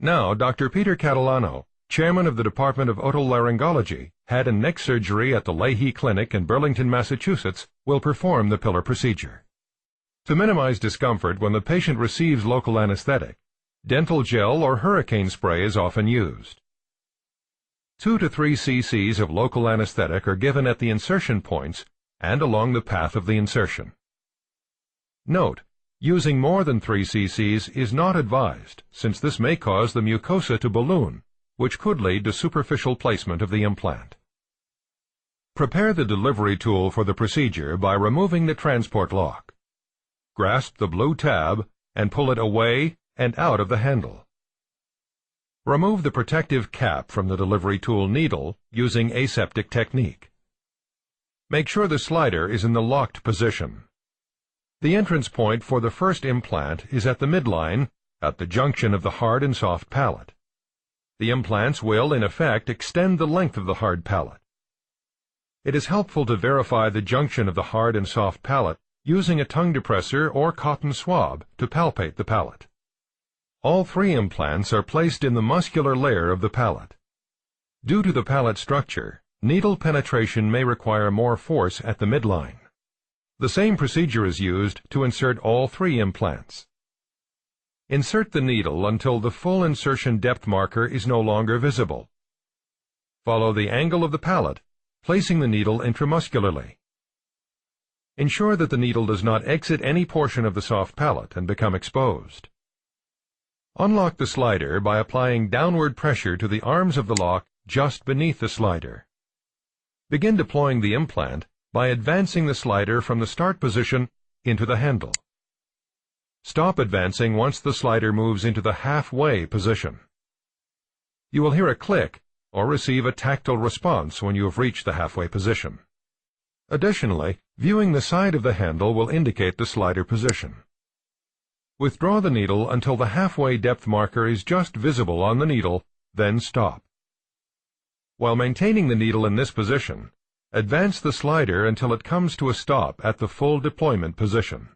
Now, Dr. Peter Catalano, chairman of the Department of Otolaryngology, Head and Neck Surgery at the Leahy Clinic in Burlington, Massachusetts, will perform the pillar procedure. To minimize discomfort when the patient receives local anesthetic, dental gel or hurricane spray is often used. 2 to 3 cc's of local anesthetic are given at the insertion points and along the path of the insertion. Note: using more than 3 cc's is not advised, since this may cause the mucosa to balloon, which could lead to superficial placement of the implant. Prepare the delivery tool for the procedure by removing the transport lock. Grasp the blue tab and pull it away and out of the handle. Remove the protective cap from the delivery tool needle using aseptic technique. Make sure the slider is in the locked position. The entrance point for the first implant is at the midline, at the junction of the hard and soft palate. The implants will, in effect, extend the length of the hard palate. It is helpful to verify the junction of the hard and soft palate using a tongue depressor or cotton swab to palpate the palate. All 3 implants are placed in the muscular layer of the palate. Due to the palate structure, needle penetration may require more force at the midline. The same procedure is used to insert all 3 implants. Insert the needle until the full insertion depth marker is no longer visible. Follow the angle of the palate, placing the needle intramuscularly. Ensure that the needle does not exit any portion of the soft palate and become exposed. Unlock the slider by applying downward pressure to the arms of the lock just beneath the slider. Begin deploying the implant by advancing the slider from the start position into the handle. Stop advancing once the slider moves into the halfway position. You will hear a click or receive a tactile response when you have reached the halfway position. Additionally, viewing the side of the handle will indicate the slider position. Withdraw the needle until the halfway depth marker is just visible on the needle, then stop. While maintaining the needle in this position, advance the slider until it comes to a stop at the full deployment position.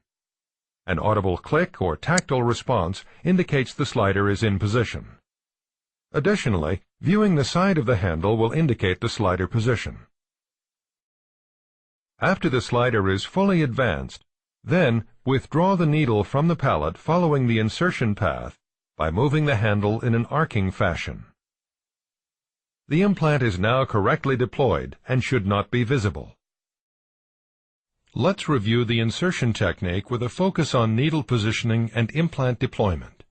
An audible click or tactile response indicates the slider is in position. Additionally, viewing the side of the handle will indicate the slider position. After the slider is fully advanced, then withdraw the needle from the palate following the insertion path by moving the handle in an arcing fashion. The implant is now correctly deployed and should not be visible. Let's review the insertion technique with a focus on needle positioning and implant deployment.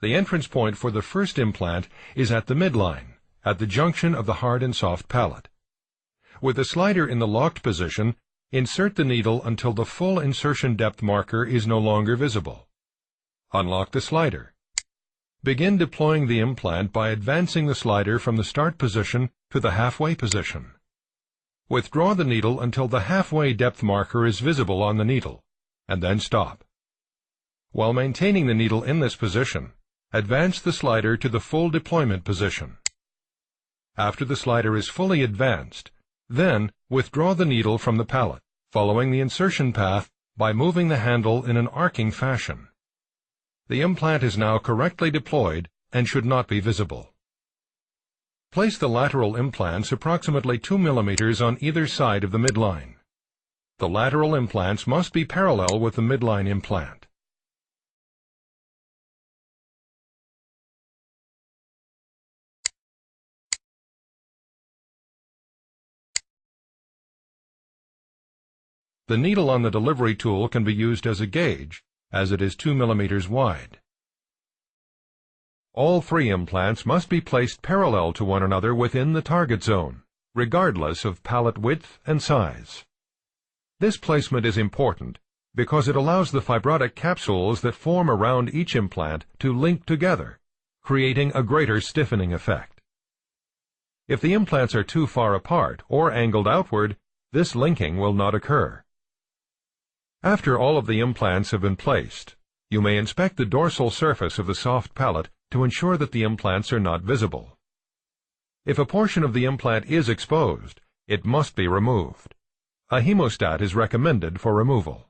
The entrance point for the first implant is at the midline, at the junction of the hard and soft palate. With the slider in the locked position, insert the needle until the full insertion depth marker is no longer visible. Unlock the slider. Begin deploying the implant by advancing the slider from the start position to the halfway position. Withdraw the needle until the halfway depth marker is visible on the needle, and then stop. While maintaining the needle in this position, advance the slider to the full deployment position. After the slider is fully advanced, then withdraw the needle from the palate, following the insertion path by moving the handle in an arcing fashion. The implant is now correctly deployed and should not be visible. Place the lateral implants approximately 2 mm on either side of the midline. The lateral implants must be parallel with the midline implant. The needle on the delivery tool can be used as a gauge, as it is 2 mm wide. All 3 implants must be placed parallel to one another within the target zone, regardless of palate width and size. This placement is important because it allows the fibrotic capsules that form around each implant to link together, creating a greater stiffening effect. If the implants are too far apart or angled outward, this linking will not occur. After all of the implants have been placed, you may inspect the dorsal surface of the soft palate to ensure that the implants are not visible. If a portion of the implant is exposed, it must be removed. A hemostat is recommended for removal.